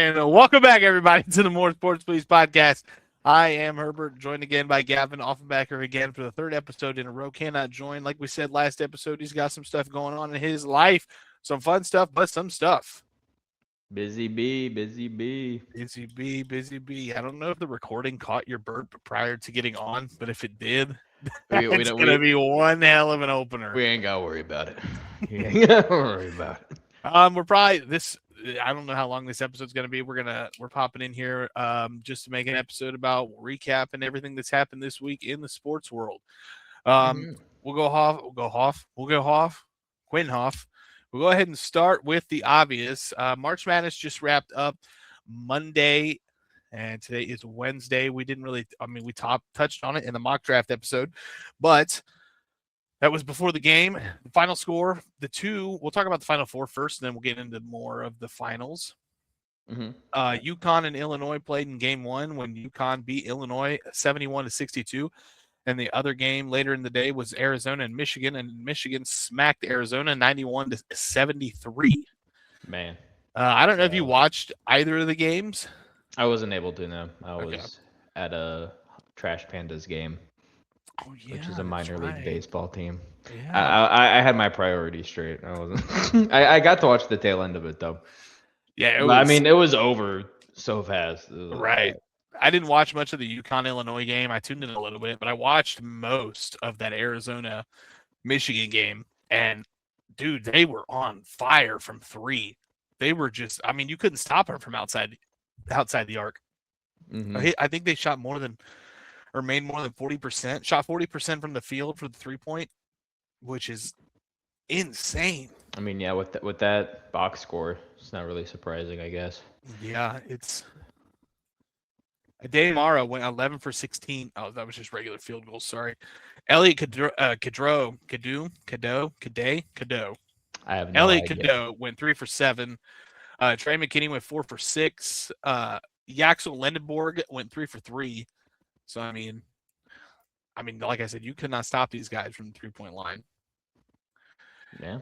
And welcome back, everybody, to the More Sports Please podcast. I am Herbert, joined again by Gavin Offenbacher again for the third episode in a row. Cannot join. Like we said last episode, he's got some stuff going on in his life. Some fun stuff, but some stuff. Busy bee, busy bee. Busy bee, busy bee. I don't know if the recording caught your burp prior to getting on, but if it did, it's going to be one hell of an opener. We ain't got to worry about it. We ain't got to worry about it. We're probably this. I don't know how long this episode's going to be. We're popping in here just to make an episode about recapping everything that's happened this week in the sports world. We'll go Quinhoff. We'll go ahead and start with the obvious. March Madness just wrapped up Monday, and today is Wednesday. We didn't really, we touched on it in the mock draft episode, but that was before the game. The final score, we'll talk about the Final Four first, and then we'll get into more of the finals. UConn and Illinois played in game one when UConn beat Illinois 71-62. And the other game later in the day was Arizona and Michigan smacked Arizona 91-73. Man. I don't know if you watched either of the games. I wasn't able to, no. I was at a Trash Pandas game. Oh, yeah, which is a minor league baseball team. Yeah. I had my priorities straight. I wasn't. I got to watch the tail end of it though. Yeah, it was over so fast. Right. I didn't watch much of the UConn Illinois game. I tuned in a little bit, but I watched most of that Arizona Michigan game. And dude, they were on fire from three. They were just. You couldn't stop them from outside the arc. I think they shot made more than 40%, shot 40% from the field for the 3-point, which is insane. With that box score, it's not really surprising, I guess. Yeah, it's Ade Mara went 11 for 16. Oh, that was just regular field goals. Sorry. Elliot Cadeau. I have no Elliot idea. Cadeau went 3 for 7. Trey McKinney went 4 for 6. Yaxel Lendenborg went 3 for 3. So, like I said, you could not stop these guys from the 3-point line. Yeah.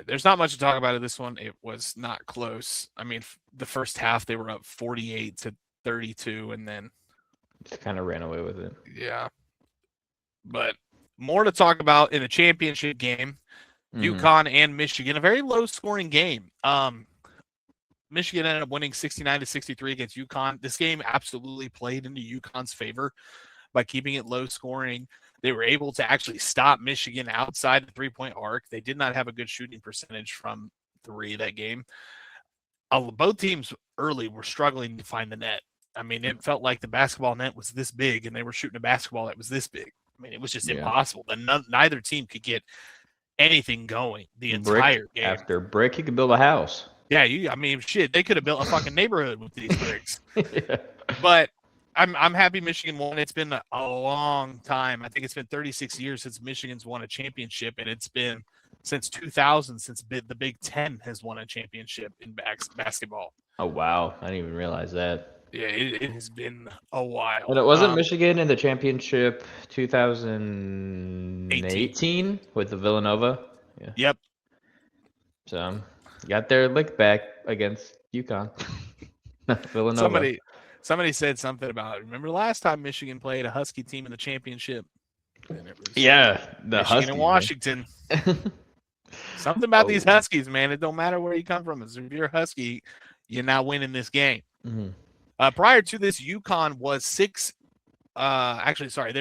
There's not much to talk about in this one. It was not close. The first half, they were up 48-32, and then just kind of ran away with it. Yeah. But more to talk about in the championship game, UConn and Michigan, a very low-scoring game. Michigan ended up winning 69-63 against UConn. This game absolutely played into UConn's favor by keeping it low scoring. They were able to actually stop Michigan outside the 3-point arc. They did not have a good shooting percentage from three that game. Both teams early were struggling to find the net. It felt like the basketball net was this big, and they were shooting a basketball that was this big. It was just impossible. And neither team could get anything going the entire game. After brick, you could build a house. Yeah, they could have built a fucking neighborhood with these bricks. Yeah. But I'm happy Michigan won. It's been a long time. I think it's been 36 years since Michigan's won a championship, and it's been since 2000 since the Big Ten has won a championship in basketball. Oh, wow. I didn't even realize that. Yeah, it has been a while. And it wasn't Michigan in the championship 2018 with the Villanova? Yeah. Yep. So, got their lick back against UConn. Villanova. Somebody said something about, remember last time Michigan played a Husky team in the championship? And it was the Michigan Huskies and Washington. Something about these Huskies, man. It don't matter where you come from. If you're a Husky, you're not winning this game. Prior to this, UConn was they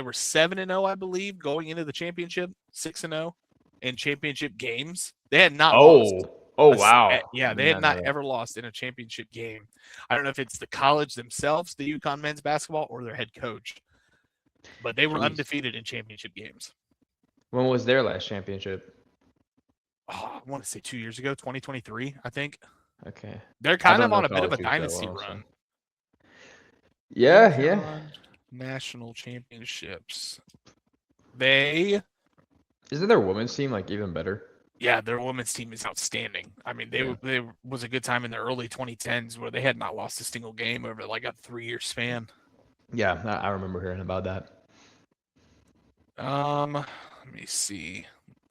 were 7-0, I believe, going into the championship, 6-0 in championship games. They had not lost. Oh, wow. Yeah, they had not ever lost in a championship game. I don't know if it's the college themselves, the UConn men's basketball, or their head coach. But they were undefeated in championship games. When was their last championship? I want to say 2 years ago, 2023, I think. Okay. They're kind of on a bit of a dynasty run. Yeah. National championships. Isn't their women's team even better? Yeah, their women's team is outstanding. They was a good time in the early 2010s where they had not lost a single game over a 3-year span. Yeah, I remember hearing about that. Let me see.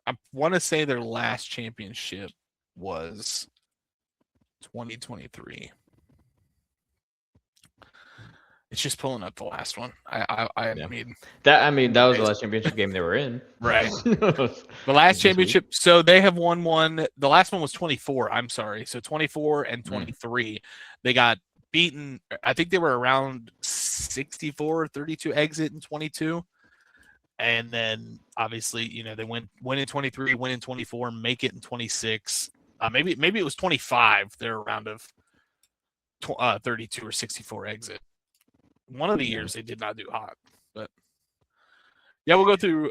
I want to say their last championship was 2023. It's just pulling up the last one. Mean that was the last championship game they were in. Right. The last championship. So they have won one. The last one was 24. I'm sorry. So 24 and 23. They got beaten. I think they were around 64 or 32 exit in 22. And then obviously, they win in 23, win in 24, make it in 26. Maybe it was 25. They're around of 32 or 64 exit. One of the years they did not do hot, but yeah, we'll go through.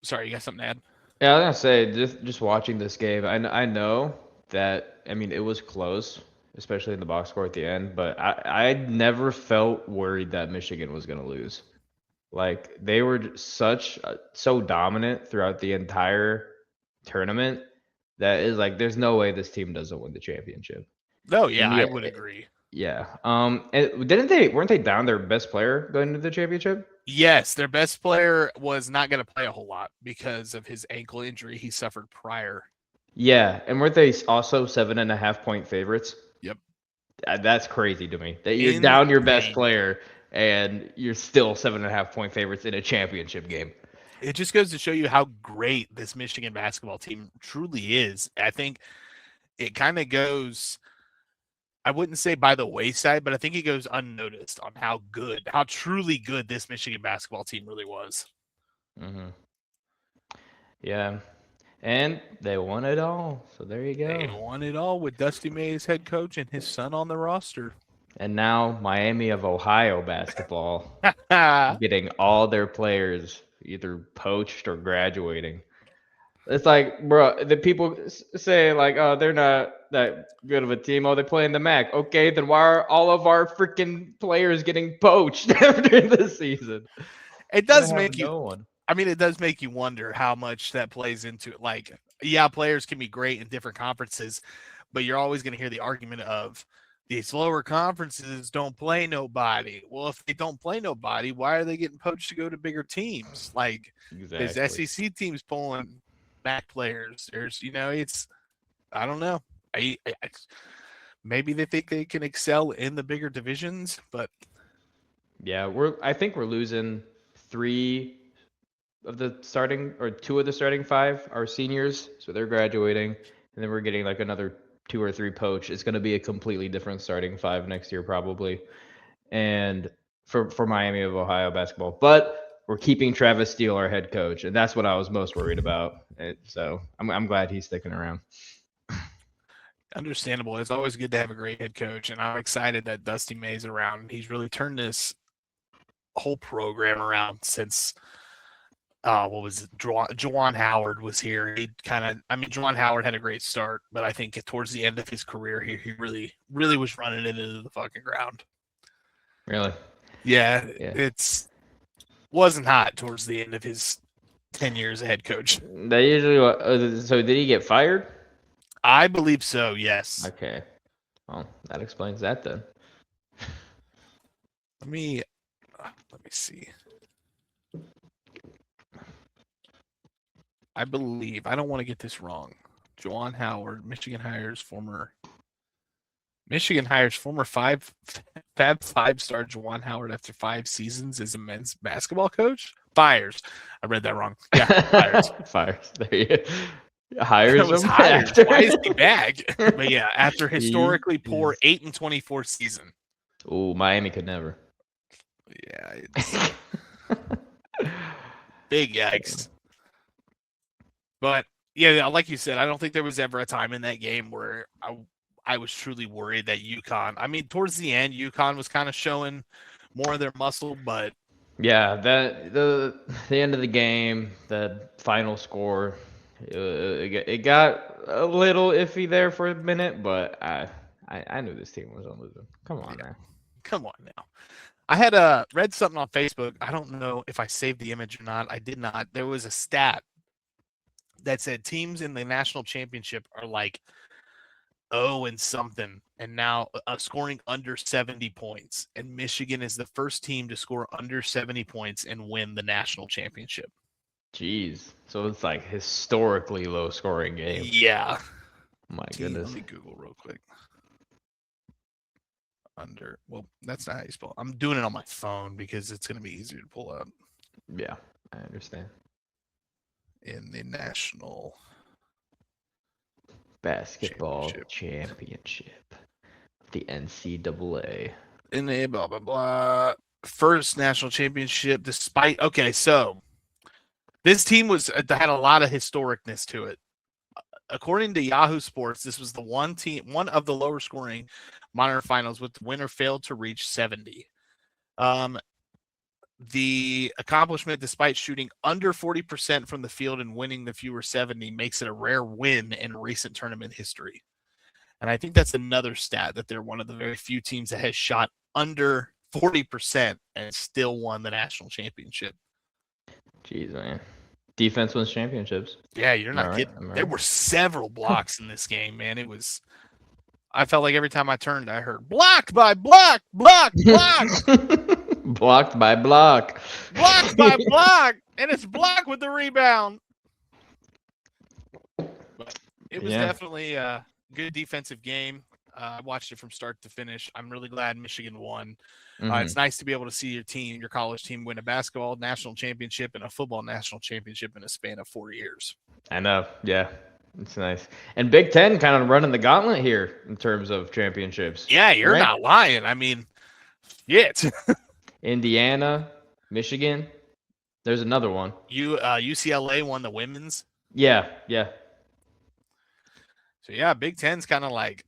Sorry, you got something to add? Yeah, I was gonna say just watching this game, I know that it was close, especially in the box score at the end, but I never felt worried that Michigan was gonna lose. Like they were so dominant throughout the entire tournament that is like there's no way this team doesn't win the championship. No, yeah, I would agree. Yeah. And weren't they down their best player going into the championship? Yes, their best player was not going to play a whole lot because of his ankle injury he suffered prior. Yeah, and weren't they also 7.5-point favorites? Yep. That's crazy to me. That you're down your best player and you're still 7.5-point favorites in a championship game. It just goes to show you how great this Michigan basketball team truly is. I think it kind of goes, I wouldn't say by the wayside, but I think it goes unnoticed on how truly good this Michigan basketball team really was. Mm-hmm. Yeah. And they won it all. So there you go. They won it all with Dusty May as head coach and his son on the roster. And now Miami of Ohio basketball getting all their players either poached or graduating. It's like, bro, the people say like, oh, they're not that good of a team. Oh, they play in the MAC. Okay, then why are all of our freaking players getting poached after the season? It does make you. It does make you wonder how much that plays into it. Like, yeah, players can be great in different conferences, but you're always going to hear the argument of these lower conferences don't play nobody. Well, if they don't play nobody, why are they getting poached to go to bigger teams? Like, there's SEC teams pulling back players. There's, it's, I don't know. Maybe they think they can excel in the bigger divisions, but yeah, I think we're losing 2 of the starting 5 are seniors, so they're graduating, and then we're getting like another 2 or 3 poach. It's going to be a completely different starting 5 next year probably, and for Miami of Ohio basketball. But we're keeping Travis Steele our head coach, and that's what I was most worried about. So I'm glad he's sticking around. Understandable. It's always good to have a great head coach, and I'm excited that Dusty May's around. He's really turned this whole program around since Juwan Howard was here. He Juwan Howard had a great start, but I think towards the end of his career, he really, really was running it into the fucking ground. Really? Yeah. It's wasn't hot towards the end of his 10 years as head coach. They usually. So did he get fired? I believe so. Yes. Okay. Well, that explains that then. Let me see. I believe, I don't want to get this wrong. Juwan Howard, Michigan hires former Fab Five-star Juwan Howard after 5 seasons as a men's basketball coach. Fires. I read that wrong. Yeah, fires. Fires. There you go. Hires him after. Why is he back? But yeah, after historically poor 8-24 season. Oh, Miami could never. Yeah. It's big yikes. But yeah, like you said, I don't think there was ever a time in that game where I was truly worried that UConn. Towards the end, UConn was kind of showing more of their muscle, but yeah, the end of the game, the final score, it got a little iffy there for a minute, but I knew this team was losing. Come on now. Come on now. I had read something on Facebook. I don't know if I saved the image or not. I did not. There was a stat that said teams in the national championship are like 0 and something, and now scoring under 70 points. And Michigan is the first team to score under 70 points and win the national championship. Jeez. So it's like historically low scoring game. Yeah. My goodness. Let me Google real quick. under. Well, that's not how you spell it. I'm doing it on my phone because it's going to be easier to pull up. Yeah, I understand. In the National Basketball championship. The NCAA. In the blah, blah, blah. First national championship despite. Okay, so this team had a lot of historicness to it. According to Yahoo Sports, this was the one of the lower scoring minor finals with the winner failed to reach 70. The accomplishment, despite shooting under 40% from the field and winning the fewer 70, makes it a rare win in recent tournament history. And I think that's another stat that they're one of the very few teams that has shot under 40% and still won the national championship. Jeez, man. Defense wins championships. Yeah, you're not kidding. There were several blocks in this game, man. I felt like every time I turned, I heard block by block, block, block. Blocked by block. Blocked by block. And it's blocked with the rebound. But it was definitely a good defensive game. I watched it from start to finish. I'm really glad Michigan won. It's nice to be able to see your college team win a basketball national championship and a football national championship in a span of 4 years. I know. Yeah. It's nice. And Big Ten kind of running the gauntlet here in terms of championships. Yeah, you're not lying. I mean, shit. Indiana, Michigan. There's another one. UCLA won the women's. Yeah. So, yeah, Big Ten's kind of like.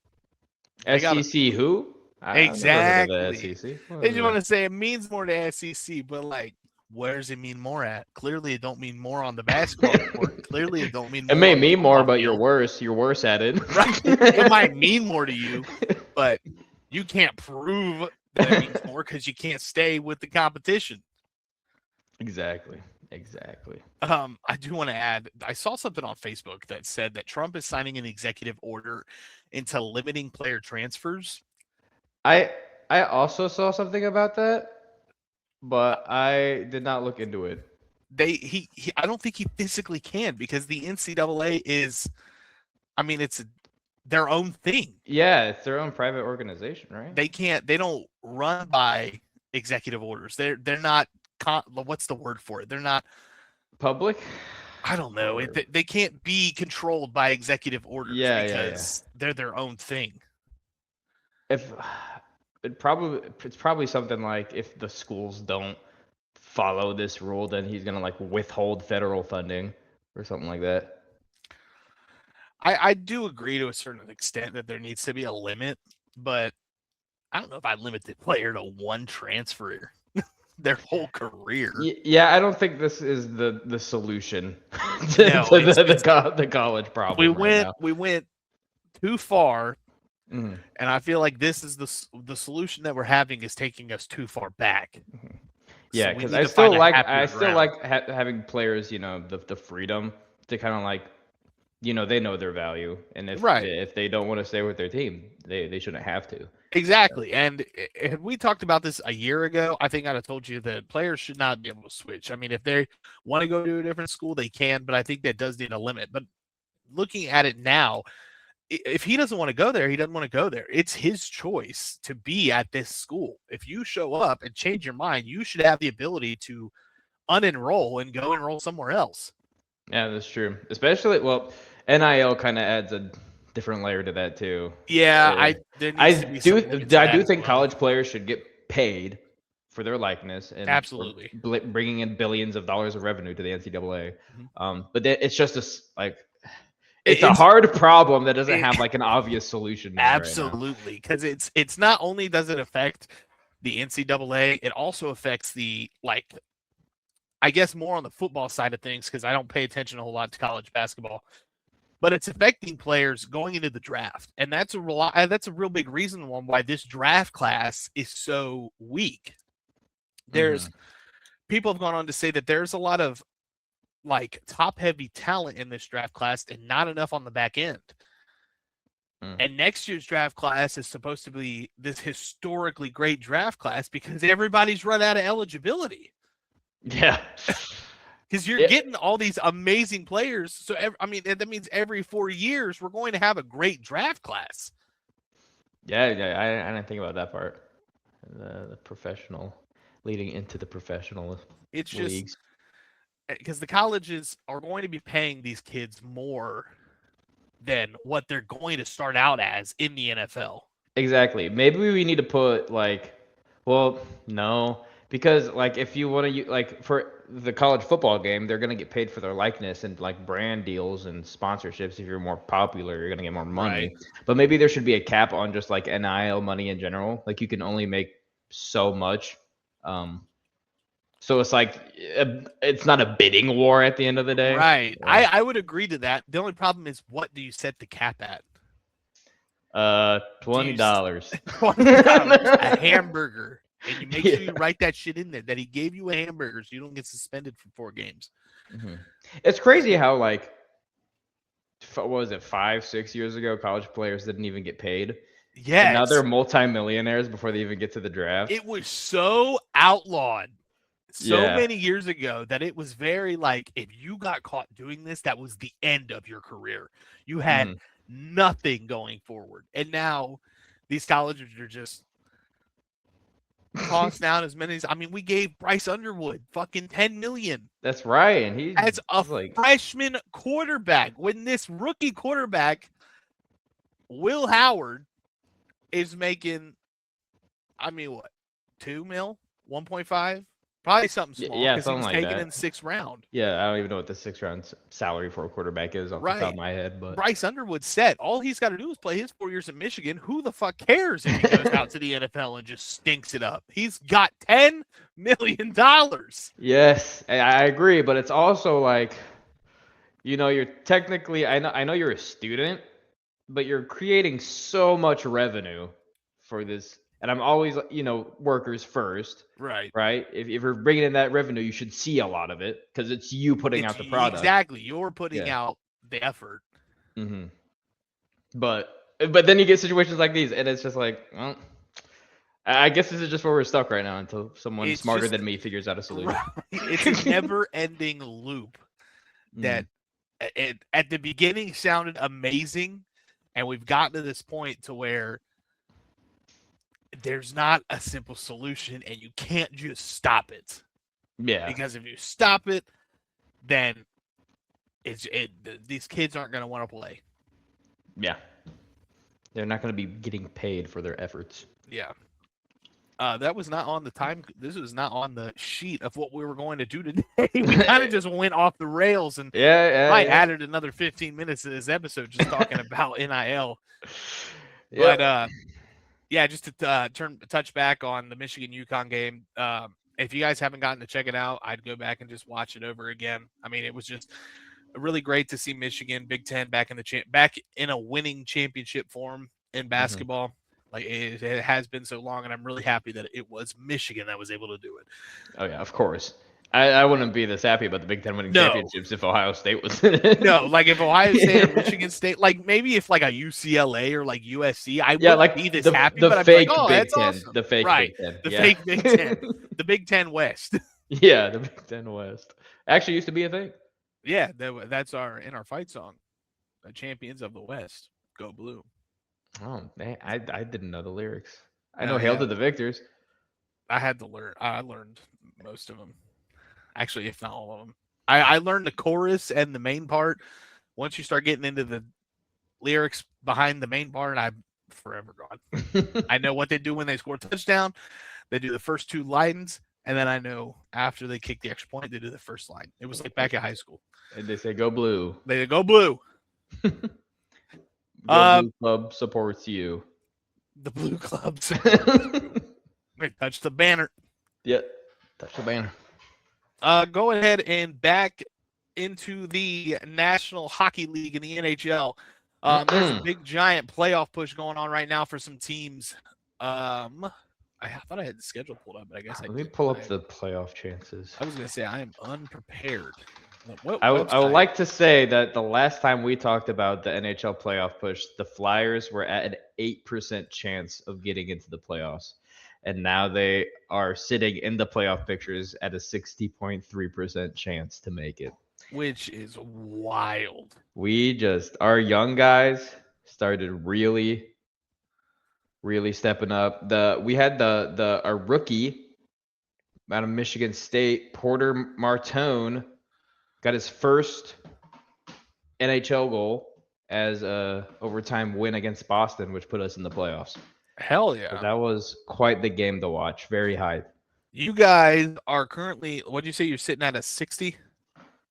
SEC who? Exactly. The SEC. They just want to say it means more to SEC, but like, where does it mean more at? Clearly, it don't mean more on the basketball court. Clearly, it don't mean more. It may mean more, but you're worse. You're worse at it. Right. It might mean more to you, but you can't prove that it means more because you can't stay with the competition. Exactly. I do want to add, I saw something on Facebook that said that Trump is signing an executive order into limiting player transfers. I also saw something about that, but I did not look into it. I don't think he physically can because the NCAA is, it's their own thing. Yeah, it's their own private organization, right? They don't run by executive orders. They're not, what's the word for it? They're not public. I don't know. They can't be controlled by executive orders because they're their own thing. It's probably something like if the schools don't follow this rule, then he's gonna like withhold federal funding or something like that. I do agree to a certain extent that there needs to be a limit, but I don't know if I limit the player to one transfer their whole career. Yeah, I don't think this is the solution to the college problem. We went too far. And I feel like this is the solution that we're having is taking us too far back. Yeah, because I still like having players, the freedom to kind of like, they know their value, and if they don't want to stay with their team, they shouldn't have to. Exactly. And if we talked about this a year ago, I think I'd have told you that players should not be able to switch. I mean, if they want to go to a different school, they can, but I think that does need a limit. But looking at it now, if he doesn't want to go there, he doesn't want to go there. It's his choice to be at this school. If you show up and change your mind, you should have the ability to unenroll and go enroll somewhere else. Yeah, that's true. Especially, NIL kind of adds a different layer to that too. Yeah, I do think college players should get paid for their likeness and absolutely bringing in billions of dollars of revenue to the NCAA. But it's just it's a hard problem that doesn't have like an obvious solution. Absolutely, because it's not only does it affect the NCAA, it also affects the I guess more on the football side of things because I don't pay attention a whole lot to college basketball. But it's affecting players going into the draft, and that's a real big reason why this draft class is so weak. There's people have gone on to say that there's a lot of top-heavy talent in this draft class and not enough on the back end. And next year's draft class is supposed to be this historically great draft class because everybody's run out of eligibility. Yeah. Because you're getting all these amazing players. So, that means every 4 years we're going to have a great draft class. Yeah, I didn't think about that part. the professional, leading into the professional It's just leagues. because the colleges are going to be paying these kids more than what they're going to start out as in the NFL. Exactly. Maybe we need to put like, well, no, because like if you want to like for the college football game, they're gonna get paid for their likeness and like brand deals and sponsorships. If you're more popular, you're gonna get more Right. money. But maybe there should be a cap on just like NIL money in general. Like you can only make so much. Um, so it's like it's not a bidding war at the end of the day. Right. Yeah. I would agree to that. The only problem is, what do you set the cap at? $20. $20 a hamburger, and you make Yeah. sure you write that shit in there that he gave you a hamburger, so you don't get suspended for 4 games. Mhm. It's crazy how like what was it 5-6 years ago college players didn't even get paid, and now they're Yes, multimillionaires before they even get to the draft. it was so outlawed so Yeah. many years ago that it was very like, if you got caught doing this, that was the end of your career. You had Mhm. nothing going forward. And now these colleges are just tossing out as many as, I mean, we gave Bryce Underwood fucking 10 million That's right, and as a he's like, freshman quarterback, when this rookie quarterback, Will Howard, is making, I mean, what, 2 mil, 1.5, probably something small, yeah, because he something was like taken that. in 6th round. Yeah, I don't even know what the 6th round salary for a quarterback is off the top of Right. my head, but Bryce Underwood said all he's got to do is play his 4 years at Michigan. Who the fuck cares if he goes out to the NFL and just stinks it up? He's got $10 million. yes, I agree. But it's also like, you're technically, I know you're a student, but you're creating so much revenue for this. And I'm always, workers first, Right. right? If you're bringing in that revenue, you should see a lot of it because it's you putting It's out the product. exactly, you're putting Yeah. out the effort. hmm But then you get situations like these, and it's just like, well, I guess this is just where we're stuck right now until someone It's smarter just than me figures out a solution. right. It's a never-ending loop that Mhm. at the beginning sounded amazing, and we've gotten to this point to where there's not a simple solution, and you can't just stop it. Yeah. Because if you stop it, then these kids aren't going to want to play. Yeah. They're not going to be getting paid for their efforts. Yeah. That was not on the time. This was not on the sheet of what we were going to do today. We kind of just went off the rails, and I Yeah. added another 15 minutes to this episode just talking about NIL. Yep. But yeah, just to touch back on the Michigan UConn game. If you guys haven't gotten to check it out, I'd go back and just watch it over again. I mean, it was just really great to see Michigan Big Ten back in a winning championship form in basketball. Like it has been so long, and I'm really happy that it was Michigan that was able to do it. Oh yeah, of course. I wouldn't be this happy about the Big Ten winning No. championships if Ohio State was in it. No, like if Ohio State or Michigan State, like maybe if like a UCLA or like USC, I Yeah, wouldn't like be this the happy. the But I'd be like, fake oh, Big that's Ten, awesome. the fake Right. Big Ten, The yeah. fake Big Ten, the Big Ten West. Yeah, the Big Ten West actually used to be a thing. Yeah, that's in our fight song, the champions of the West, go blue. Oh man, I didn't know the lyrics. I No, know "Hail yeah, to the Victors." I had to learn. I learned most of them, actually, if not all of them. I learned the chorus and the main part. Once you start getting into the lyrics behind the main part, I'm forever gone. I know what they do when they score a touchdown. They do the first 2 lines, and then I know after they kick the extra point, they do the first line. It was like back at high school. And they say "Go Blue." They go blue. Go Uh, Blue Club supports you. the blue clubs. They touch the banner. Yep, touch the banner. Go ahead and back into the National Hockey League in the NHL. There's a big giant playoff push going on right now for some teams. I thought I had the schedule pulled up, but I guess Let me pull up the playoff chances. I was going to say I am unprepared. I would like to say that the last time we talked about the NHL playoff push, the Flyers were at an 8% chance of getting into the playoffs. And now they are sitting in the playoff pictures at a 60.3% chance to make it. Which is wild. Our young guys started really really stepping up. We had our rookie out of Michigan State, Porter Martone, got his first NHL goal as a overtime win against Boston, which put us in the playoffs. Hell So yeah. that was quite the game to watch. Very high. You guys are currently, what'd you say? You're sitting at a 60?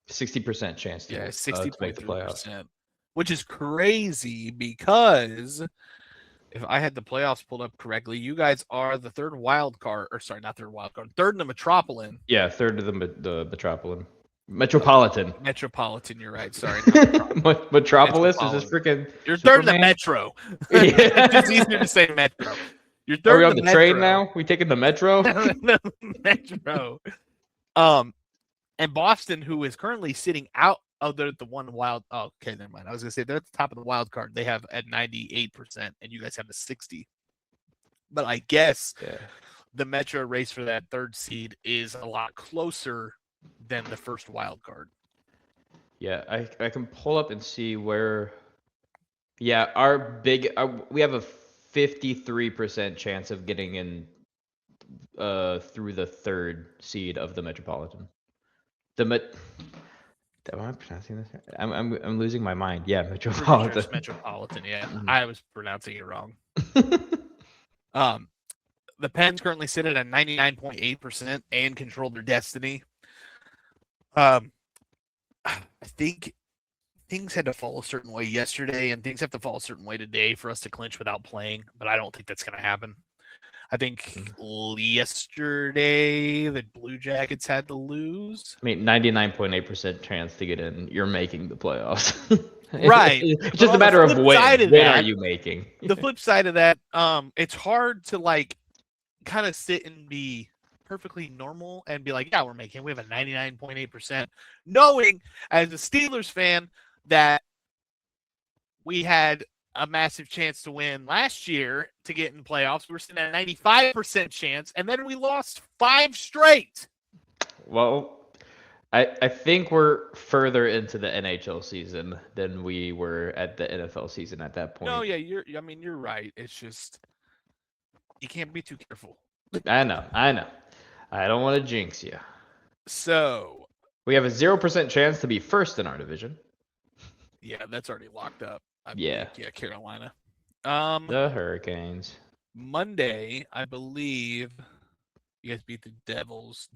60% chance to make the playoffs. 60.3%, which is crazy because if I had the playoffs pulled up correctly, you guys are the third wild card, or sorry, not third wild card, third in the Metropolitan. Yeah, third of the Metropolitan. Metropolitan. Metropolitan, you're right. Sorry. Not Metropolis is this freaking. You're third in the Superman? Metro. Yeah. It's just easier to say Metro. You're Are we third on in the the train Metro. now? We taking the Metro? Metro. And Boston, who is currently sitting out of the one wild. Oh, okay, never mind. I was gonna say they're at the top of the wild card. They have at 98%, and you guys have the 60. But I guess the Metro race for that third seed is a lot closer than the first wild card. Yeah, I can pull up and see where. Yeah, we have a 53% chance of getting in through the third seed of the Metropolitan. Am I pronouncing this? I'm losing my mind. Yeah, Metropolitan. Sure it's Metropolitan. Yeah, Mhm. I was pronouncing it wrong. The Pens currently sit at a 99.8% and control their destiny. I think things had to fall a certain way yesterday, and things have to fall a certain way today for us to clinch without playing. But I don't think that's going to happen. I think yesterday the Blue Jackets had to lose. I mean, 99.8% chance to get in. You're making the playoffs. Right. It's just a matter of when. When are you making? The flip side of that, it's hard to like kind of sit and be perfectly normal and be like, yeah, we're making. We have a 99.8%, knowing as a Steelers fan that we had a massive chance to win last year to get in playoffs. We were sitting at a 95% chance, and then we lost 5 straight. Well, I think we're further into the NHL season than we were at the NFL season at that point. No, yeah, you're right. It's just you can't be too careful. I know. I don't want to jinx you. So we have a 0% chance to be first in our division. Yeah, that's already locked up. Yeah, Carolina. The Hurricanes. Monday, I believe you guys beat the Devils.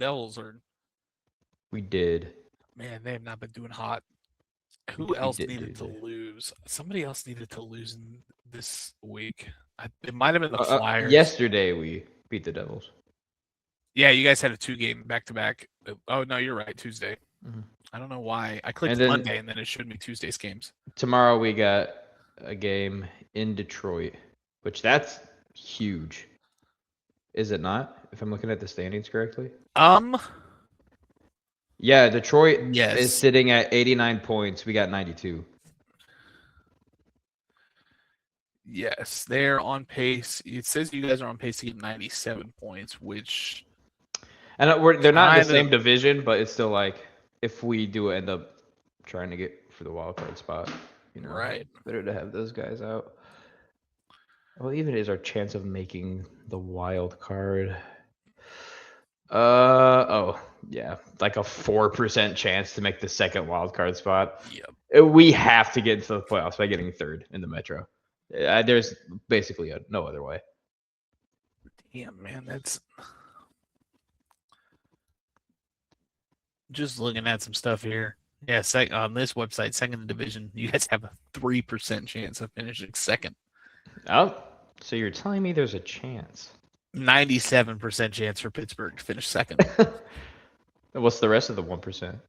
We did. Man, they have not been doing hot. Who else needed to lose? Somebody else needed to lose in this week. It might have been the Flyers. Yesterday we beat the Devils. Yeah, you guys had a 2-game back-to-back. Oh, no, you're right. Tuesday. Mm-hmm. I don't know why. I clicked Monday, and then it showed me Tuesday's games. Tomorrow we got a game in Detroit, which that's huge. Is it not? If I'm looking at the standings correctly? Yeah, Detroit is sitting at 89 points. We got 92. Yes, they're on pace. It says you guys are on pace to get 97 points, which... And they're not in the same division, but it's still like, if we do end up trying to get for the wild card spot, right? Better to have those guys out. Well, even is our chance of making the wild card. Yeah, like a 4% chance to make the second wild card spot. Yep. We have to get into the playoffs by getting third in the Metro. There's basically no other way. Damn, man, that's just looking at some stuff here. Yeah, on this website, second division, you guys have a 3% chance of finishing second. Oh, so you're telling me there's a chance? 97% chance for Pittsburgh to finish second. What's the rest of the 1%?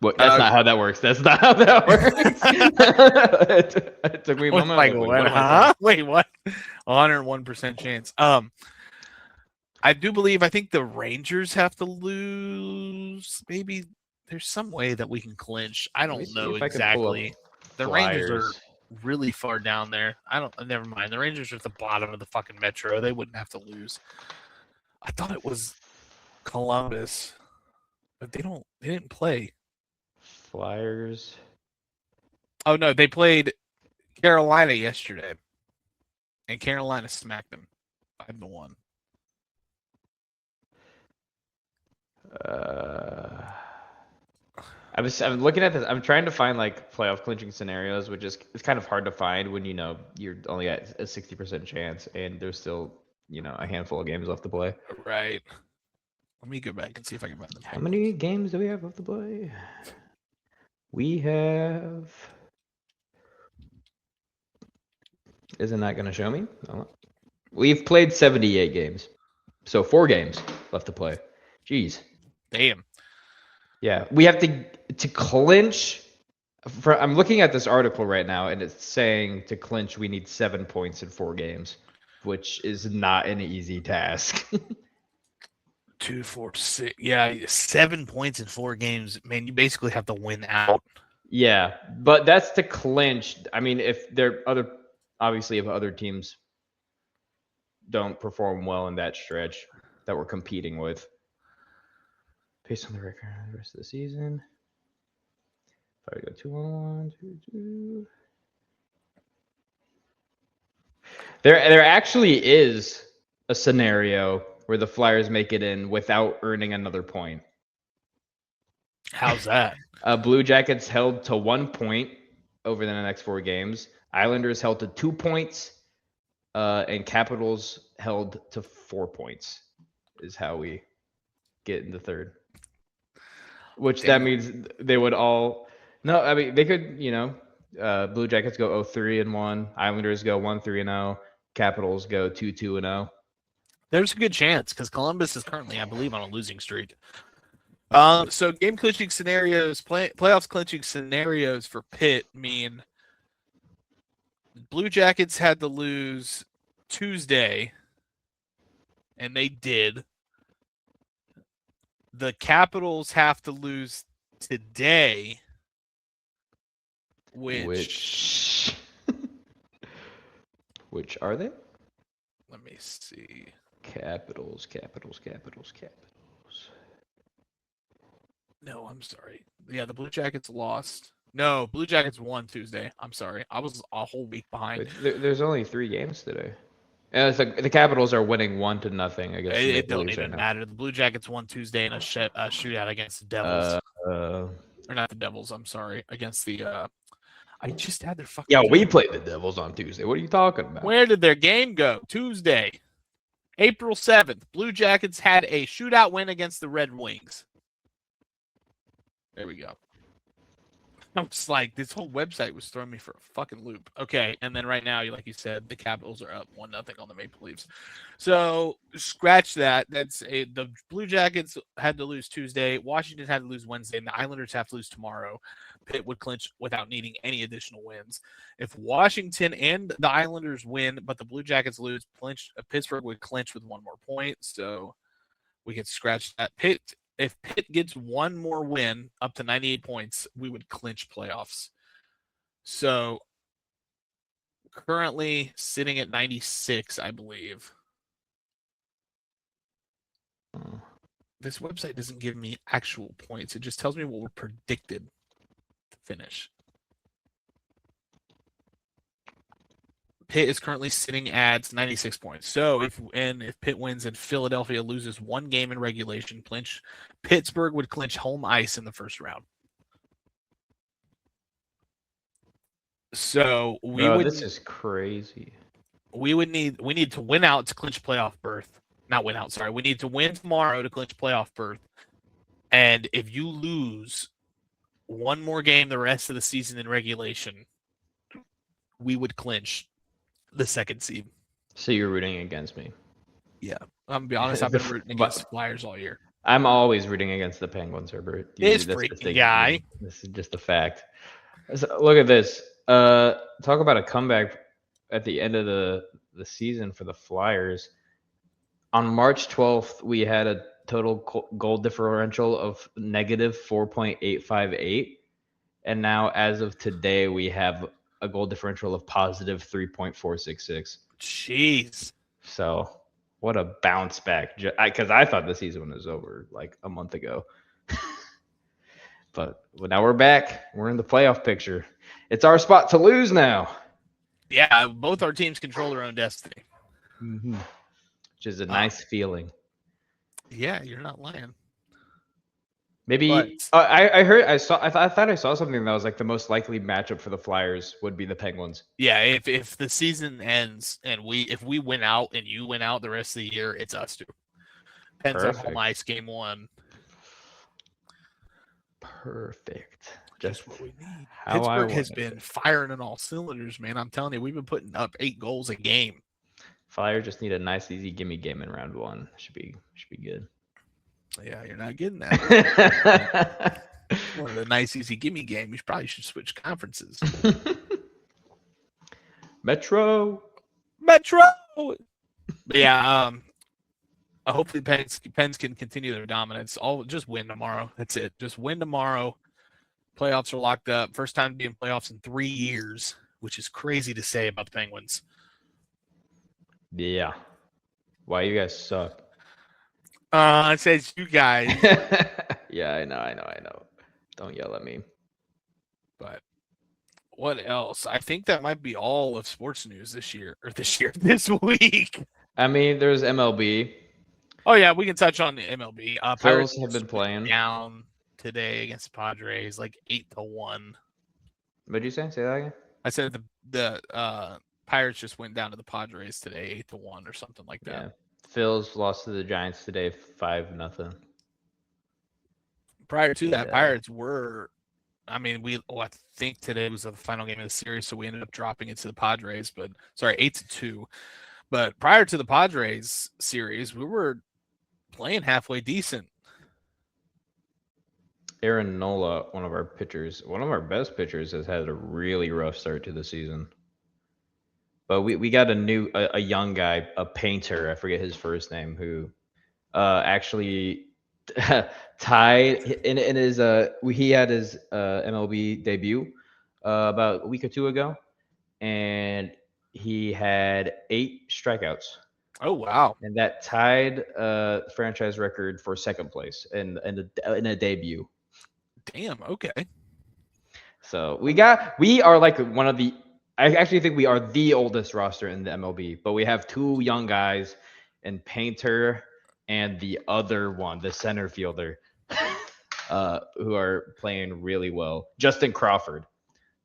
What? That's not how that works. That's not how that works. It took me a moment. Wait, what? 101% chance. I think the Rangers have to lose. Maybe there's some way that we can clinch. I don't know exactly. The Rangers are really far down there. Never mind. The Rangers are at the bottom of the fucking Metro. They wouldn't have to lose. I thought it was Columbus, but they didn't play. Flyers. Oh no, they played Carolina yesterday. and Carolina smacked them 5-1. I'm looking at this. I'm trying to find like playoff clinching scenarios, which is it's kind of hard to find when you're only at a 60% chance and there's still a handful of games left to play. Right. Let me go back and see if I can find the How many games do we have left to play? We have. Isn't that going to show me? No. We've played 78 games, so 4 games left to play. Jeez. Damn. Yeah, we have to clinch. I'm looking at this article right now, and it's saying to clinch we need 7 points in 4 games, which is not an easy task. 2, 4, 6. Yeah, 7 points in 4 games. Man, you basically have to win out. Yeah, but that's to clinch. I mean, if other teams don't perform well in that stretch that we're competing with, based on the record of the rest of the season, if I go 2-1, 2-2. There actually is a scenario where the Flyers make it in without earning another point. How's that? Blue Jackets held to 1 point over the next 4 games. Islanders held to 2 points, and Capitals held to 4 points. Is how we get in the third. Which that means they would all. No, I mean they could. Blue Jackets go 0-3-1. Islanders go 1-3-0. Capitals go 2-2-0. There's a good chance because Columbus is currently, I believe, on a losing streak. So game clinching scenarios, playoffs clinching scenarios for Pitt mean Blue Jackets had to lose Tuesday, and they did. The Capitals have to lose today, which are they? Let me see. Capitals. No, I'm sorry. Yeah, the Blue Jackets lost. No, Blue Jackets won Tuesday. I'm sorry. I was a whole week behind. There's only 3 games today. And it's like the Capitals are winning 1-0 against. It don't even matter. The Blue Jackets won Tuesday in a shootout against the Devils. Or not the Devils. I'm sorry, against the. I just had their fucking. Yeah, we played the Devils on Tuesday. What are you talking about? Where did their game go? Tuesday, April 7th. Blue Jackets had a shootout win against the Red Wings. There we go. I'm just like, this whole website was throwing me for a fucking loop. Okay, and then right now, like you said, the Capitals are up 1-0 on the Maple Leafs. So scratch that. The Blue Jackets had to lose Tuesday. Washington had to lose Wednesday, and the Islanders have to lose tomorrow. Pitt would clinch without needing any additional wins. If Washington and the Islanders win, but the Blue Jackets lose, Pittsburgh would clinch with 1 more point. So we could scratch that. If Pitt gets 1 more win up to 98 points, we would clinch playoffs. So currently sitting at 96, I believe. This website doesn't give me actual points. It just tells me what we're predicted to finish. Pitt is currently sitting at 96 points. So if Pitt wins and Philadelphia loses 1 game in regulation, Pittsburgh would clinch home ice in the first round. So this is crazy. We need to win out to clinch playoff berth. Not win out, sorry. We need to win tomorrow to clinch playoff berth. And if you lose 1 more game the rest of the season in regulation, we would clinch the 2nd seed. So you're rooting against me? Yeah. I'm gonna be honest, I've been rooting against the Flyers all year. I'm always rooting against the Penguins, Herbert. This freaking guy. This is just a fact. So, look at this. Talk about a comeback at the end of the season for the Flyers. On March 12th, we had a total goal differential of negative 4.858. And now, as of today, we have a goal differential of positive 3.466. Jeez. So, what a bounce back. Because I thought the season was over like a month ago. But now we're back. We're in the playoff picture. It's our spot to lose now. Yeah, both our teams control their own destiny. Mm-hmm. Which is a nice feeling. Yeah, you're not lying. Maybe But I thought I saw something that was like the most likely matchup for the Flyers would be the Penguins. yeah, if the season ends and if we win out and you win out the rest of the year, it's us two. Pens on home ice game 1. Perfect. Just what we need. How I Pittsburgh has wanted been it. firing in all cylinders, man. I'm telling you, we've been putting up 8 goals a game. Flyers just need a nice, easy gimme game in round 1. Should be good. Yeah, you're not getting that. One of the nice, easy gimme game. You probably should switch conferences. Metro. But yeah, hopefully Pens can continue their dominance. Just win tomorrow. That's it. Just win tomorrow. Playoffs are locked up. First time to be in playoffs in 3 years, which is crazy to say about the Penguins. Yeah. Why you guys suck? It says you guys. Yeah, I know. Don't yell at me. But what else? I think that might be all of sports news this week. I mean, there's MLB. Oh yeah, we can touch on the MLB. Phils Pirates have been playing down today against the Padres, like 8-1. What'd you say? Say that again. I said the Pirates just went down to the Padres today, 8-1 or something like that. Yeah. Phils lost to the Giants today, 5-0. Prior to that, Pirates were. I mean, I think today was the final game of the series, so we ended up dropping it to the Padres. But sorry, 8-2. But prior to the Padres series, we were playing halfway decent. Aaron Nola, one of our best pitchers, has had a really rough start to the season. But we got a young guy, a painter, I forget his first name, who actually tied in his he had his MLB debut about a week or 2 ago, and he had 8 strikeouts. Oh wow! And that tied franchise record for second place in a debut. Damn. Okay. So we are like one of the. I actually think we are the oldest roster in the MLB, but we have 2 young guys, and Painter and the other one, the center fielder, who are playing really well. Justin Crawford,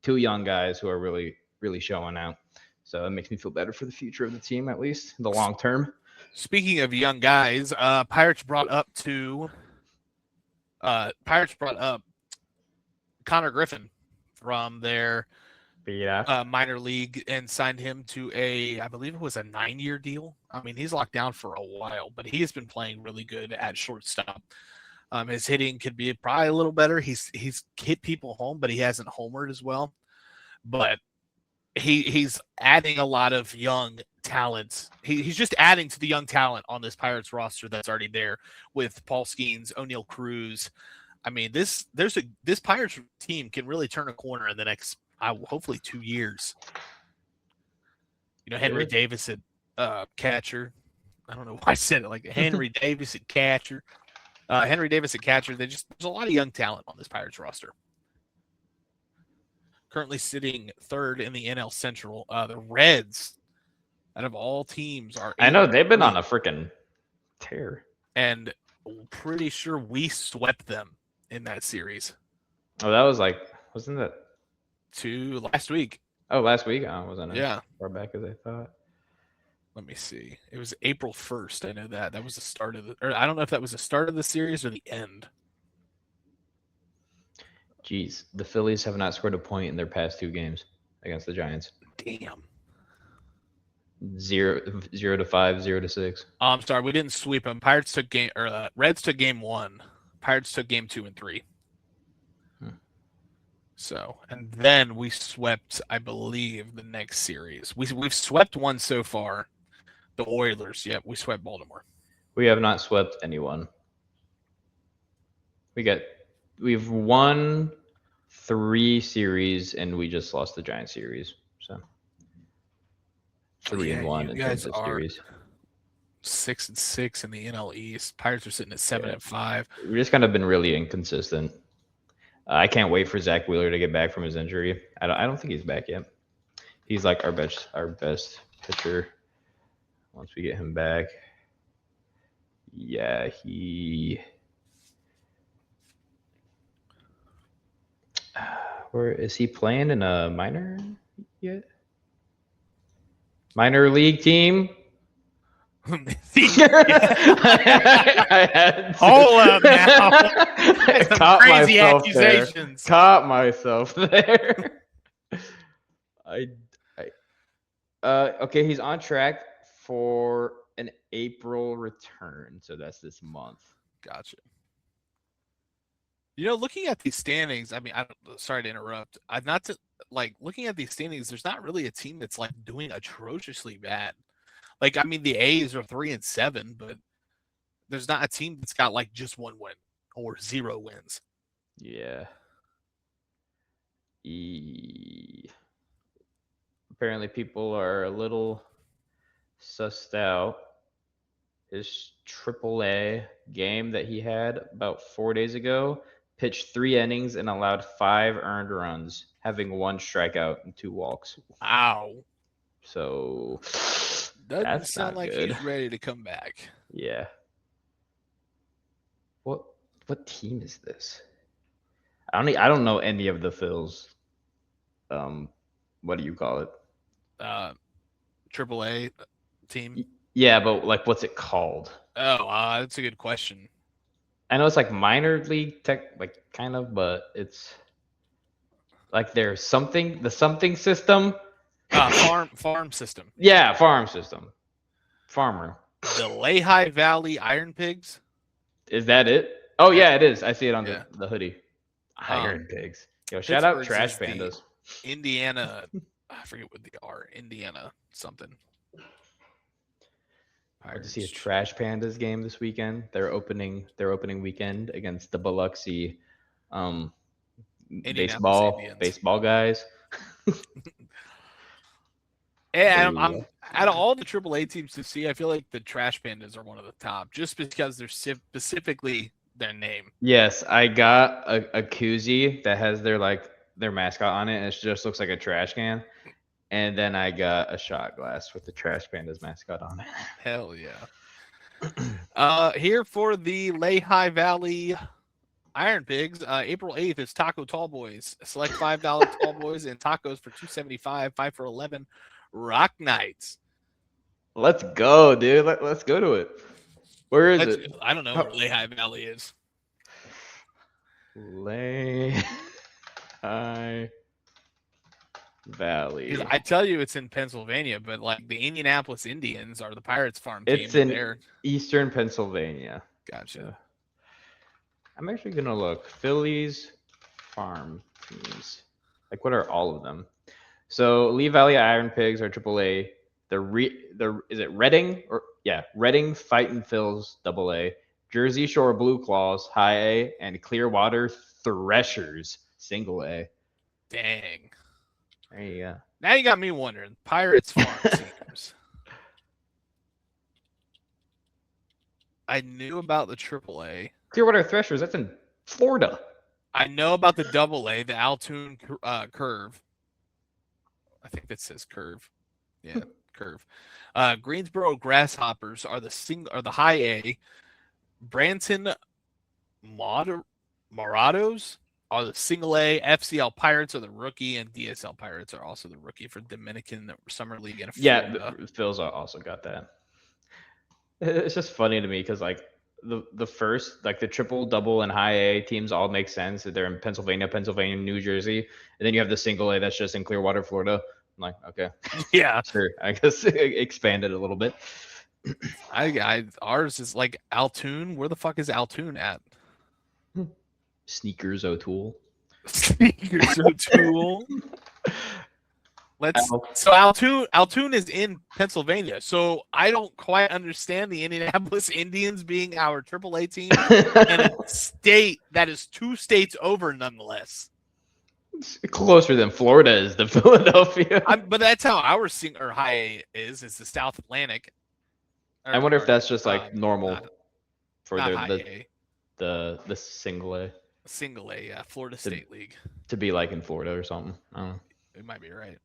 2 young guys who are really, really showing out. So it makes me feel better for the future of the team, at least in the long term. Speaking of young guys, Pirates brought up Connor Griffin from their minor league and signed him to I believe it was a 9-year deal. I mean, he's locked down for a while, but he has been playing really good at shortstop. His hitting could be probably a little better. He's hit people home, but he hasn't homered as well. But he's adding a lot of young talent. He's just adding to the young talent on this Pirates roster that's already there with Paul Skeens, O'Neill Cruz. I mean, this Pirates team can really turn a corner in the next hopefully 2 years. You know, Henry Davis at catcher. I don't know why I said it like Henry Davis at catcher. Henry Davis at catcher. There's a lot of young talent on this Pirates roster. Currently sitting 3rd in the NL Central. The Reds, out of all teams, are. I know they've been on a freaking tear, and pretty sure we swept them in that series. Oh, that was wasn't that last week? Oh, last week? Oh, wasn't it? Yeah, as far back as I thought. Let me see. It was April 1st. I know that. That was the start of or I don't know if that was the start of the series or the end. Jeez, the Phillies have not scored a point in their past 2 games against the Giants. Damn. 0-5, 0-6. Oh, I'm sorry, we didn't sweep them. Reds took game 1. Pirates took game 2 and 3. So, and then we swept, I believe, the next series. We've swept one so far. The Oilers, yeah, we swept Baltimore. We have not swept anyone. We've won 3 series, and we just lost the Giant series. So 3-1 in terms of series. 6-6 in the NL East. Pirates are sitting at 7-5. We've just kind of been really inconsistent. I can't wait for Zach Wheeler to get back from his injury. I don't think he's back yet. He's like our best pitcher once we get him back. Yeah, where is he playing in a minor yet? Minor league team? I had to. Hold up now. I That's some caught crazy myself there. accusations. Caught myself there. I okay, he's on track for an April return, so that's this month. Gotcha. Looking at these standings, I mean, sorry to interrupt. I'm not to like looking at these standings. There's not really a team that's like doing atrociously bad. Like, I mean, the A's are 3-7, but there's not a team that's got like just one win or 0 wins. Yeah. Apparently, people are a little sussed out. His AAA game that he had about 4 days ago, pitched 3 innings and allowed 5 earned runs, having 1 strikeout and 2 walks. Wow. So Doesn't that's sound not like good. he's ready to come back. Yeah. What team is this? I don't know any of the Phils. What do you call it? AAA team. Yeah, but like, what's it called? Oh, that's a good question. I know it's like minor league tech, like kind of, but it's like there's the something system. Farm system. Yeah, farm system. Farmer. The Lehigh Valley Iron Pigs. Is that it? Oh yeah, it is. I see it on the hoodie. Iron Pigs. Yo, shout out Pittsburgh's Trash Pandas. Indiana. I forget what they are. Indiana something. I went to see a Trash Pandas game this weekend. Their opening weekend against the Biloxi baseball guys. And I'm out of all the AAA teams to see, I feel like the Trash Pandas are one of the top, just because they're specifically their name. Yes, I got a koozie that has their mascot on it, and it just looks like a trash can. And then I got a shot glass with the Trash Pandas mascot on it. Hell yeah. Here for the Lehigh Valley Iron Pigs, April 8th is Taco Tall Boys. Select $5 Tall Boys and tacos for $2.75, 5 for $11. Rock Knights. Let's go, dude. Let's go to it. Where is it? I don't know where Lehigh Valley is. Lehigh Valley. I tell you, it's in Pennsylvania, but like the Indianapolis Indians are the Pirates farm team. It's in eastern Pennsylvania. Gotcha. I'm actually gonna look. Phillies farm teams. Like, what are all of them? So Lehigh Valley Iron Pigs are AAA. Is it Reading Reading Fightin' Phils AA. Jersey Shore Blue Claws High A and Clearwater Threshers Single A. Dang. There you go. Now you got me wondering. Pirates farm teams. I knew about the AAA. Clearwater Threshers, that's in Florida. I know about the AA, the Altoon Curve. I think that says Curve. Yeah, Curve. Greensboro Grasshoppers are the High A. Branson Morados are the Single A. FCL Pirates are the rookie, and DSL Pirates are also the rookie for Dominican Summer League in Florida. Yeah, Phil's also got that. It's just funny to me because like the first, like the triple, double, and high A teams all make sense. They're in Pennsylvania, New Jersey, and then you have the Single A that's just in Clearwater, Florida. I'm like, okay, yeah, sure. I guess expanded a little bit. Ours is like Altoon. Where the fuck is Altoon at? Sneakers O'Toole. Sneakers O'Toole. So Altoon is in Pennsylvania. So I don't quite understand the Indianapolis Indians being our AAA team in a state that is 2 states over, nonetheless. It's closer than Florida is to Philadelphia. But that's how our high A is the South Atlantic. I wonder if that's just like normal for the Single A. Single A, Florida State League. To be like in Florida or something. I don't know. It might be right.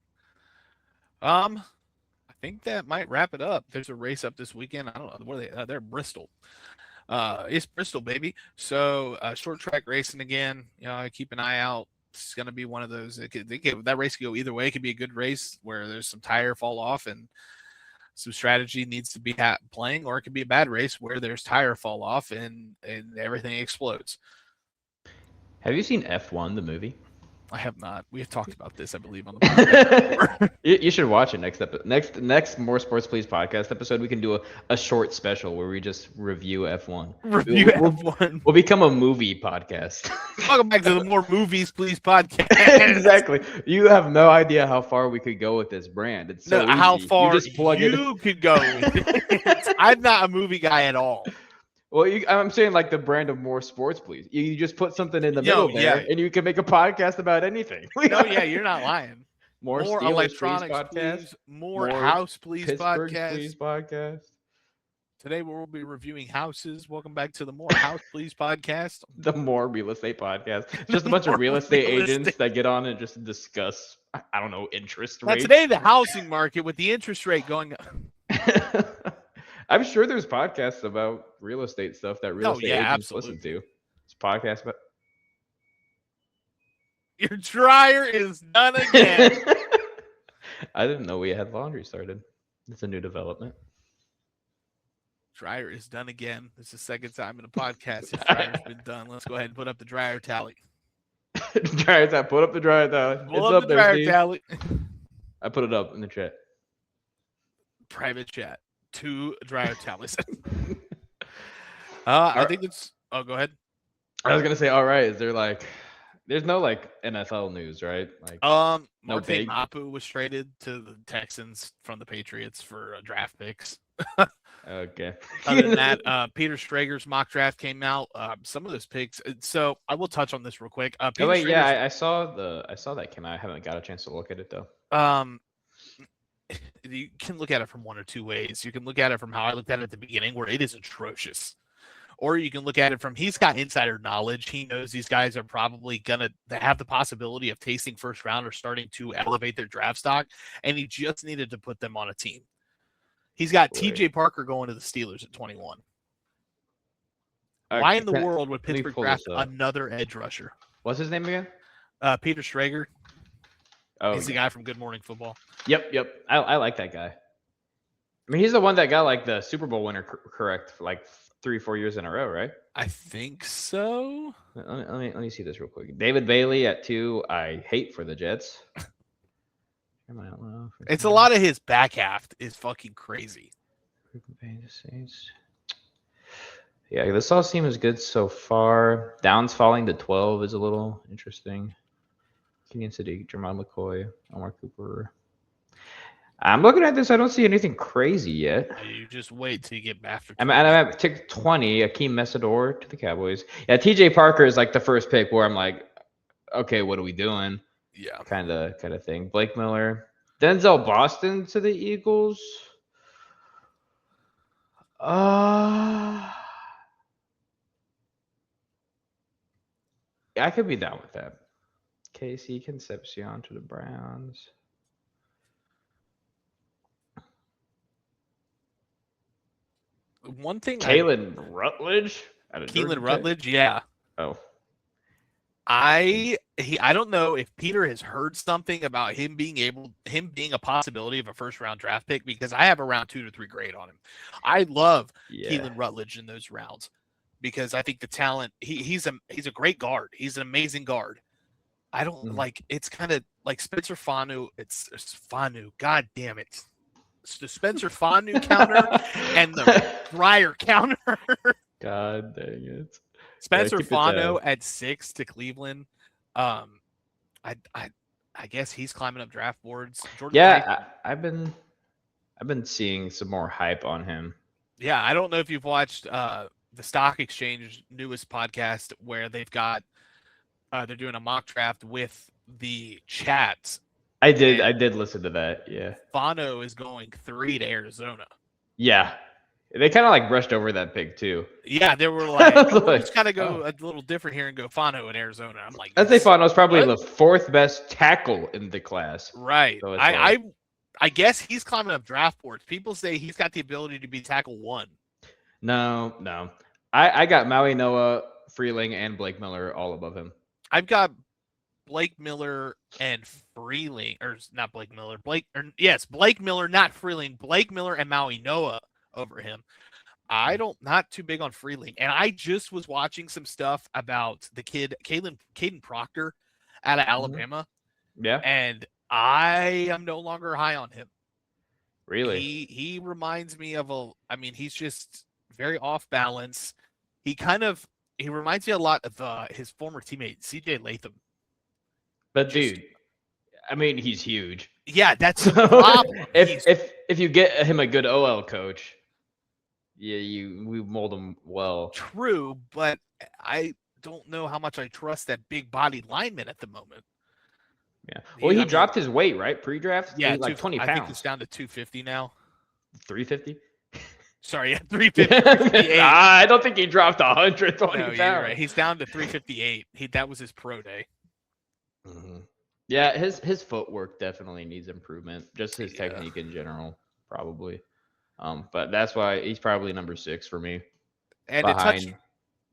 I think that might wrap it up. There's a race up this weekend. I don't know where they're Bristol. It's Bristol, baby. So short track racing again. Keep an eye out. It's going to be one of those. That race could go either way. It could be a good race where there's some tire fall off and some strategy needs to be playing, or it could be a bad race where there's tire fall off and everything explodes. Have you seen F1, the movie? I have not. We have talked about this, I believe, on the podcast. You should watch it next More Sports Please podcast episode. We can do a short special where we just review F1. F1. We'll become a movie podcast. Welcome back to the More Movies Please podcast. Exactly. You have no idea how far we could go with this brand. It's so easy. How far you just plug you could go with it. I'm not a movie guy at all. Well, I'm saying like the brand of More Sports Please. You just put something in the middle there, and you can make a podcast about anything. You're not lying. More electronics, podcast. More House Please Pittsburgh podcast. Please podcast. Today we'll be reviewing houses. Welcome back to the More House Please podcast. The More Real Estate podcast. Just a bunch of real estate agents that get on and just discuss, I don't know, interest rates. Today the housing market with the interest rate going up. I'm sure there's podcasts about real estate stuff that real estate agents listen to. It's podcasts about. Your dryer is done again. I didn't know we had laundry started. It's a new development. Dryer is done again. This is the second time in a podcast this dryer's been done. Let's go ahead and put up the dryer tally. Dryer tally. Put up the dryer tally. Pull up the dryer tally. I put it up in the chat. Private chat. 2 dryer tallies. I think it's. Oh, go ahead. I was gonna say, all right. Is there there's no NFL news, right? No big. Mapu was traded to the Texans from the Patriots for draft picks. Okay. Other than that, Peter Strager's mock draft came out. Some of those picks. So I will touch on this real quick. I saw that came out. I haven't got a chance to look at it though. You can look at it from one or two ways. You can look at it from how I looked at it at the beginning, where it is atrocious. Or you can look at it from he's got insider knowledge. He knows these guys are probably going to have the possibility of tasting first round or starting to elevate their draft stock, and he just needed to put them on a team. He's got TJ Parker going to the Steelers at 21. Why in the world would Pittsburgh draft another edge rusher? What's his name again? Peter Strager. Oh, he's the guy from Good Morning Football. Yep. I like that guy. I mean, he's the one that got the Super Bowl winner correct for 3-4 years in a row, right? I think so. Let me see this real quick. David Bailey at 2. I hate for the Jets. It's a lot of his back half is fucking crazy. Yeah, this all seems good so far. Downs falling to 12 is a little interesting. Kenyon City, Jermon McCoy, Omar Cooper. I'm looking at this. I don't see anything crazy yet. You just wait till you get back. I'm at pick 20, Akeem Messidor to the Cowboys. Yeah, TJ Parker is the first pick where I'm like, okay, what are we doing? Yeah, kind of thing. Blake Miller, Denzel Boston to the Eagles. I could be down with that. Casey Concepcion to the Browns. One thing, Kalen Rutledge. Keelan Rutledge, yeah. Oh, I don't know if Peter has heard something about him being a possibility of a first round draft pick, because I have around 2 to 3 grade on him. I love Keelan Rutledge in those rounds because I think the talent. He's a great guard. He's an amazing guard. I don't it's kind of like Spencer Fanu. It's Fanu. God damn it. It's the Spencer Fanu counter and the Dreyer counter. God dang it. Spencer Fanu at 6 to Cleveland. I guess he's climbing up draft boards. I've been seeing some more hype on him. Yeah, I don't know if you've watched the Stock Exchange newest podcast where they've got they're doing a mock draft with the chats. I did listen to that. Yeah. Fano is going 3 to Arizona. Yeah. They kind of brushed over that pick too. Yeah, they were let's kind of go a little different here and go Fano in Arizona. I'm like, I'd say Fano's probably the 4th best tackle in the class. Right. So I guess he's climbing up draft boards. People say he's got the ability to be tackle 1. No. I got Maui Noah, Freeling, and Blake Miller all above him. I've got Blake Miller and Freeling, or not Blake Miller. Blake Miller, not Freeling. Blake Miller and Maui Noah over him. Not too big on Freeling. And I just was watching some stuff about the kid, Caden Proctor out of Alabama. Yeah. And I am no longer high on him. Really? He reminds me of he's just very off balance. He reminds me a lot of his former teammate, CJ Latham. But dude, I mean, he's huge. Yeah, that's the problem. If you get him a good OL coach, yeah, we mold him well. True, but I don't know how much I trust that big body lineman at the moment. Yeah. Well, he dropped his weight, right? Pre-draft? Yeah, like 20 pounds. I think it's down to 250 now. 350? Sorry, 350. I don't think he dropped 120 pounds. You're right. He's down to 358. That was his pro day. Mm-hmm. Yeah, his footwork definitely needs improvement. Just his technique in general, probably. But that's why he's probably number 6 for me. And behind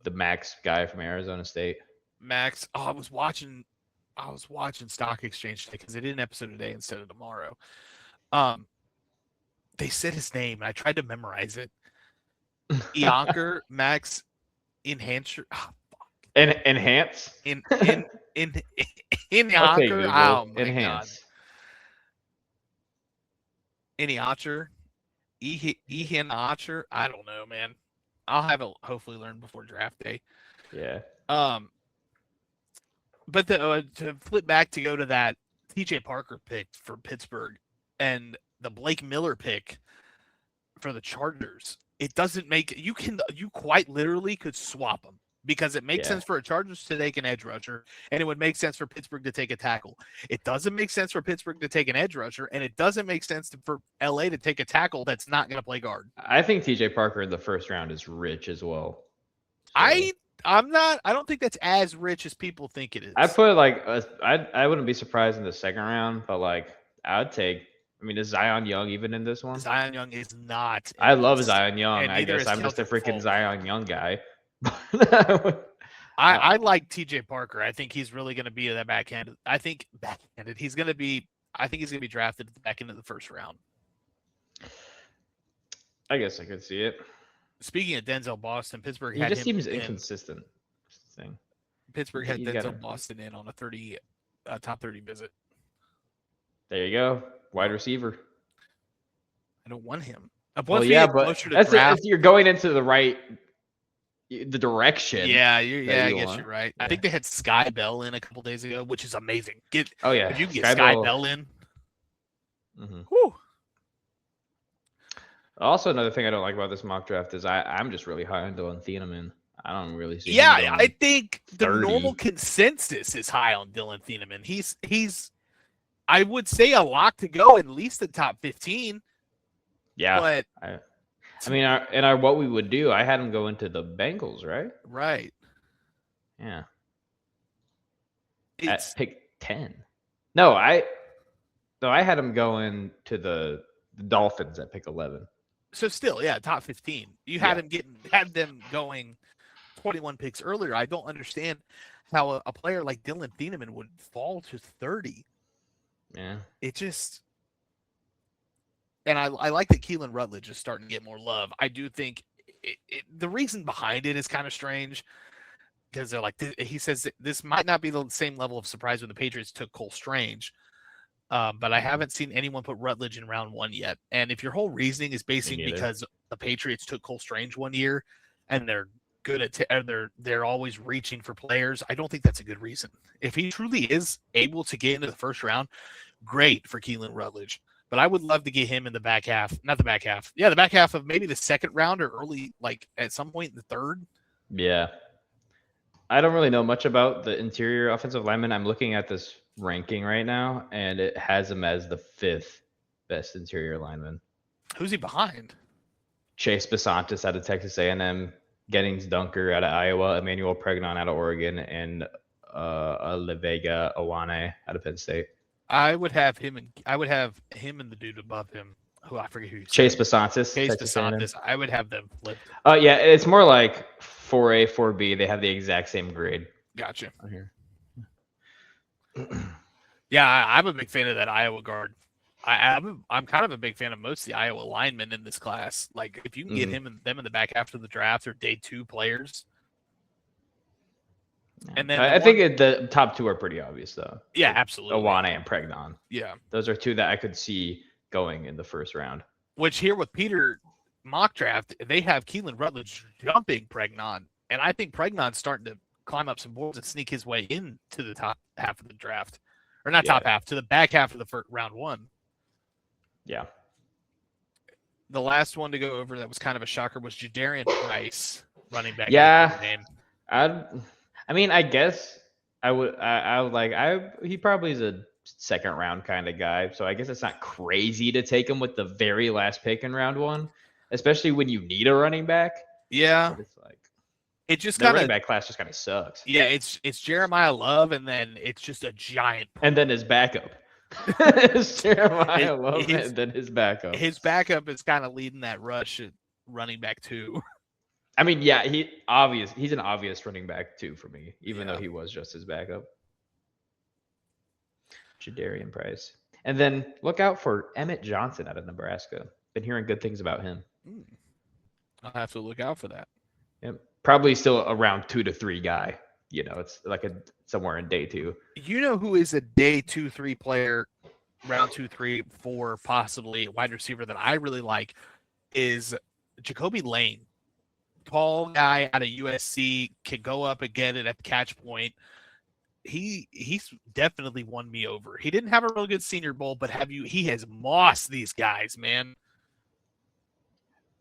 the Max guy from Arizona State. Max, I was watching Stock Exchange today because they did an episode today instead of tomorrow. They said his name, and I tried to memorize it. Eonker Max Enhancer. Oh, Enhance? In Eonker. Oh my Enhance. God. Eonker. Eonker. I don't know, man. I'll have it hopefully learn before draft day. Yeah. But to flip back to go to that TJ Parker pick for Pittsburgh and the Blake Miller pick for the Chargers, it doesn't make you quite literally could swap them because it makes sense for a Chargers to take an edge rusher and it would make sense for Pittsburgh to take a tackle. It doesn't make sense for Pittsburgh to take an edge rusher, and it doesn't make sense for LA to take a tackle that's not going to play guard. I think TJ Parker in the first round is rich as well. So. I don't think that's as rich as people think it is. I put I wouldn't be surprised in the second round, but I would take. I mean, is Zion Young even in this one? Zion Young is not. I love Zion Young. I guess I'm just a freaking Zion Young guy. I like TJ Parker. I think he's really going to be that backhanded. I think he's going to be drafted at the back end of the first round. I guess I could see it. Speaking of Denzel Boston, Pittsburgh he just seems inconsistent. Thing. Pittsburgh had Denzel Boston in on a top 30 visit. There you go, wide receiver. I don't want him. Well, yeah, but if you're going into the direction. Yeah, I guess you're right. Yeah. I think they had Sky Bell in a couple days ago, which is amazing. If you can get Sky Bell in. Mm-hmm. Whew. Also, another thing I don't like about this mock draft is I'm just really high on Dylan Thieneman. I don't really see. Yeah, I think the normal consensus is high on Dylan Thieneman. He's I would say a lock to go at least the top 15. Yeah, but I mean, what we would do, I had him go into the Bengals, right? Right. Yeah. At pick 10. No, I had him going to the Dolphins at pick 11. So still, yeah, top 15. You had had them going 21 picks earlier. I don't understand how a player like Dylan Thieneman would fall to 30. Yeah. It just, and I like that Keelan Rutledge is starting to get more love. I do think the reason behind it is kind of strange because they're like, he says this might not be the same level of surprise when the Patriots took Cole Strange. But I haven't seen anyone put Rutledge in round 1 yet. And if your whole reasoning is basically because the Patriots took Cole Strange 1 year and they're good at they're always reaching for players, I don't think that's a good reason. If he truly is able to get into the first round, great for Keelan Rutledge. But I would love to get him in the back half, not the back half. Yeah, the back half of maybe the second round or early, like at some point in the third. Yeah. I don't really know much about the interior offensive lineman. I'm looking at this ranking right now, and it has him as the 5th best interior lineman. Who's he behind? Chase Besantis out of Texas A&M, Gettings Dunker out of Iowa, Emmanuel Pregnon out of Oregon, and Levega Awane out of Penn State. I would have him and the dude above him, who I forget who you said. Chase Besantis. Chase Besantis. I would have them flipped. Oh yeah, it's more like 4A, 4B. They have the exact same grade. Gotcha. Here. Yeah, I'm a big fan of that Iowa guard. I'm kind of a big fan of most of the Iowa linemen in this class. Like, if you can get them in the back half of the draft or day 2 players. And then I think the top 2 are pretty obvious, though. Yeah, absolutely. Awane and Pregnon. Yeah. Those are 2 that I could see going in the first round. Which here with Peter mock draft, they have Keelan Rutledge jumping Pregnon. And I think Pregnon's starting to climb up some boards and sneak his way into the top half of the draft. Or not top half, to the back half of the first round 1. Yeah. The last one to go over that was kind of a shocker was Jadarian Price, running back. Yeah. I mean, I guess he probably is a second round kind of guy. So I guess it's not crazy to take him with the very last pick in round 1, especially when you need a running back. Yeah. But it's like, it just the running back class just kind of sucks. Yeah, it's Jeremiah Love, and then it's just a giant. And then his backup. It's Jeremiah Love, and then his backup. His backup is kind of leading that rush at running back 2. I mean, yeah, he's an obvious running back 2 for me, even though he was just his backup. Jadarian Price. And then look out for Emmett Johnson out of Nebraska. Been hearing good things about him. I'll have to look out for that. Yep. Probably still a round 2 to 3 guy. You know, it's like somewhere in day 2. You know who is a day 2, 3 player, round 2, 3, 4, possibly wide receiver that I really like is Jacoby Lane. Tall guy out of USC, can go up and get it at the catch point. He's definitely won me over. He didn't have a real good Senior Bowl, but he has mossed these guys, man.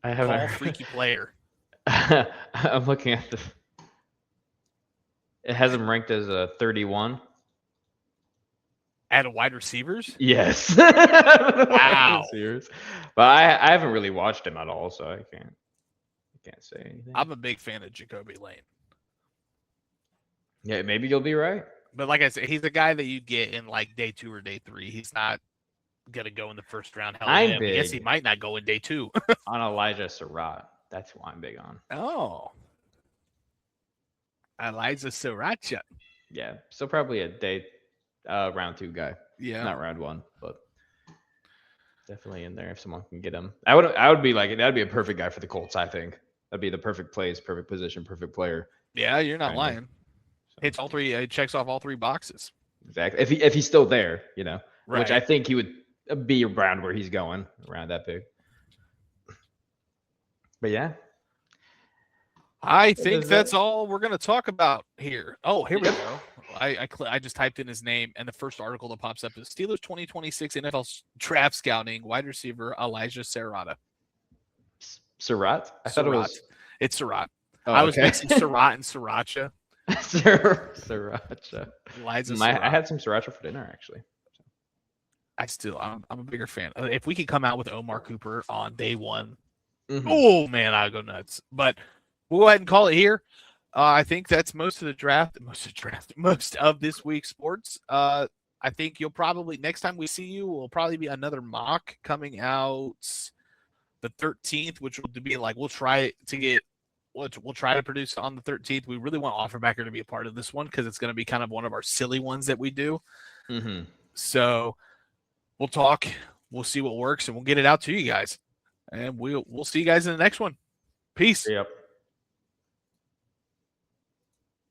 I have a freaky player. I'm looking at it has him ranked as a 31. At wide receivers? Yes. Wow. But I haven't really watched him at all, so I can't say anything. I'm a big fan of Jacoby Lane. Yeah, maybe you'll be right. But like I said, he's a guy that you get in like day 2 or day 3. He's not gonna go in the first round. Hell, I guess he might not go in day 2. On Elijah Surratt. That's who I'm big on. Oh. Elijah Sriracha. Yeah, so probably a day round 2 guy. Yeah, not round 1, but definitely in there if someone can get him. I would be like, that'd be a perfect guy for the Colts. I think that'd be the perfect place, perfect position, perfect player. Yeah, you're not lying. So. Hits all 3. He checks off all 3 boxes. Exactly. If he's still there, you know, right. Which I think he would be around where he's going, around that big. But yeah. I think that's all we're going to talk about here. Oh, here we go. I just typed in his name, and the first article that pops up is Steelers 2026 NFL Draft Scouting wide receiver Elijah Surratt. Surratt? I thought it was. It's Surratt. Oh, I was mixing Surratt and Sriracha. Sriracha. Elijah Surratt. I had some Sriracha for dinner, actually. I'm a bigger fan. If we could come out with Omar Cooper on day 1, oh man, I'd go nuts. But we'll go ahead and call it here. I think that's most of this week's sports. I think you'll probably, next time we see you, will probably be another mock coming out the 13th, which will be like, we'll try to produce on the 13th. We really want Offerbacker to be a part of this one because it's going to be kind of one of our silly ones that we do. So we'll talk, we'll see what works, and we'll get it out to you guys. And we'll see you guys in the next one. Peace. Yep.